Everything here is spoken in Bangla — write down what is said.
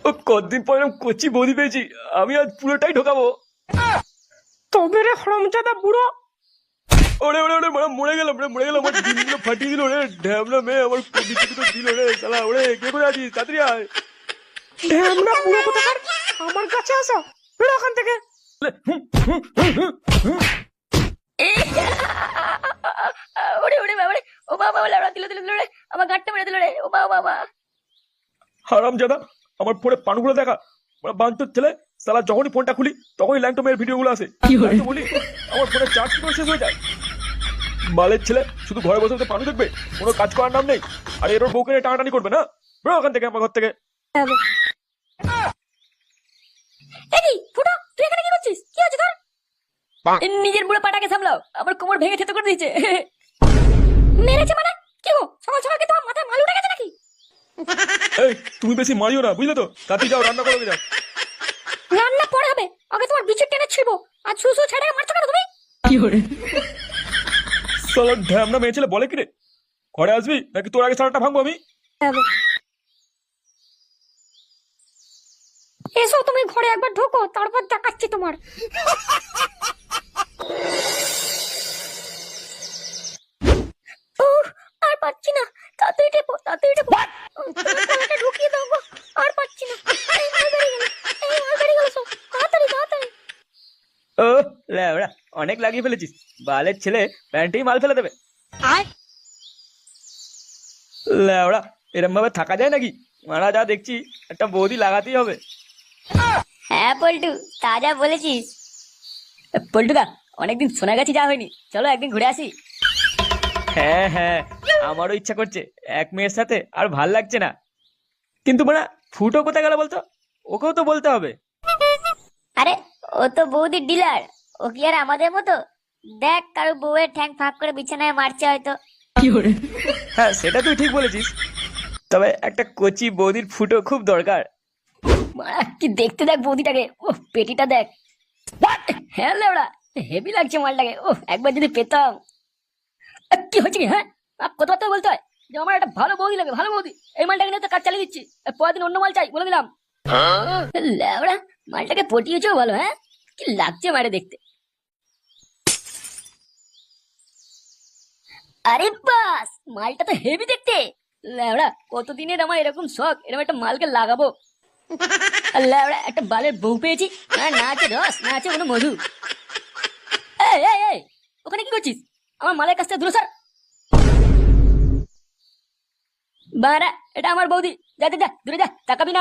ও কতদিন পর এরকম কচি বৌদি পেয়েছি, আমি আজ পুরোটাই ঢোকাবো। তবে রে হরমজাদা বুড়ো, ওরে ওরে ওরে মরে গেলাম রে, মরে গেলাম। আমার দিনগুলো ফাটিয়ে দিল রে, ঢ্যাবলা মেয়ে আমার কবিতা দুটো দিল রে শালা। ওরে কে করে আছিস, তাড়াতাড়ি আয়। ঢ্যামনা বুড়ো কোথাকার, আমার কাছে আসো, বেরো ওখান থেকে। ওরে ওরে বাবা রে, ও বাবা লাউড়া দিল দিল দিল রে, আমার গাঁটটা মেরে দিল রে, ও বাবা বাবা। হারামজাদা, আমার ফোনে পানগুলো দেখা। মানে বাঞ্চোর ছেলে শালা, যখনই ফোনটা খুলি তখনই ল্যাংটো মেয়ের ভিডিওগুলো আসে। আমি তো বলি আমার ফোনের চার্জ কি করে শেষ হয়ে যায়। বালের ছেলে শুধু ঘরে বসে বসে পানু দেখবে, কোনো কাজ করার নাম নেই। আর এর ওর বউকে নিয়ে টানাটানি করবে না। বেরো ওখান থেকে, আমার ঘর থেকে। এই ফুটো, তুই এখানে কি করছিস? কি হচ্ছে তোর? নিজের বুড়ো পাটাকে সামলাও, আমার কোমর ভেঙে থেতো করে দিয়েছে। মেরেছে মানে? কি গো, সকাল সকাল কি তোমার মাথায় মাল উঠে গেছে নাকি? এই তুমি বেশি মারিও না, বুঝলে তো? তাড়াতাড়ি যাও, রান্না করো যাও। রান্না পরে হবে, আগে তোমার বিচুর টেনে ছিড়বো। আর শুশু ছেড়ে মারছো কেন তুমি? শালা ঢ্যামনা মেয়ে ছেলে বলে কি রে, ঘরে আসবি নাকি তোর আগে সারাটা ভাঙবো আমি? এসো তুমি ঘরে একবার ঢোকো, তারপর দেখাচ্ছি তোমার। আর পাচ্ছি না, তাড়াতাড়ি টেপো, তাড়াতাড়ি টেপো। গলাটা ঢুকিয়ে দাও গো, আর পাচ্ছি না। এই মাল বেরিয়ে গেল, এই মাল বেরিয়ে গেল সব, তাড়াতাড়ি তাড়াতাড়ি। ও ল্যাবড়া, অনেক লাগিয়ে ফেলেছিস। বালের ছেলে প্যান্টেই মাল ফেলে দেবে। আর ল্যাবড়া, এরম ভাবে থাকা যায় নাকি? মারা যা দেখছি, একটা বৌদি লাগাতেই হবে। হ্যাঁ পল্টু, তাজা বলেছিস। পল্টুদা, অনেকদিন শোনা গেছি, যা হয়নি, চলো একদিন ঘুরে আসি। হ্যাঁ হ্যাঁ, আমারও ইচ্ছা করছে। এক মেয়ের সাথে আর ভাল লাগছে না। কিন্তু মানে ফুটো কোথায় গেল বলতো? ওকেও তো বলতে হবে। আরে ও তো বৌদির ডিলার, ও কি আর আমাদের মতো? দেখ, কারো বউয়ের ঠ্যাং ফাঁক করে বিছানায় মারছে হয়তো। হ্যাঁ, সেটা তুই ঠিক বলেছিস। তবে একটা কচি বৌদির ফুটো খুব দরকার। মারা, কি দেখতে দেখ বৌদিটাকে, ও পেটিটা দেখ। হ্যাঁ লেওড়া, হেভি লাগছে মালটাকে। ও একবার যদি পেতাম। কি হচ্ছে কি? হ্যাঁ, কথাবার্তা বলতে হয় যে আমার একটা ভালো বৌদি লাগে, ভালো বৌদি। এই মালটাকে নিয়ে তো কাজ চালিয়ে দিচ্ছি, পরের দিন অন্য মাল চাই বলে দিলাম। লেওড়া, মালটাকে পটিয়েছেও ভালো। হ্যাঁ, কি লাগছে মারে দেখতে। আরে বাস, মালটা তো হেভি দেখতে। লেওড়া, কতদিনের আমার এরকম শখ, এরকম একটা মালকে লাগাবো। লেওড়া, একটা বালের বউ পেয়েছি, আর না আছে রস, না আছে কোনো মধু। এই এই এই, ওখানে কি করছিস? আমার মালের কাছ থেকে দূরে সর। বাড়া, এটা আমার বৌদি, যা যা যা, দূরে যা, তাকাবি না।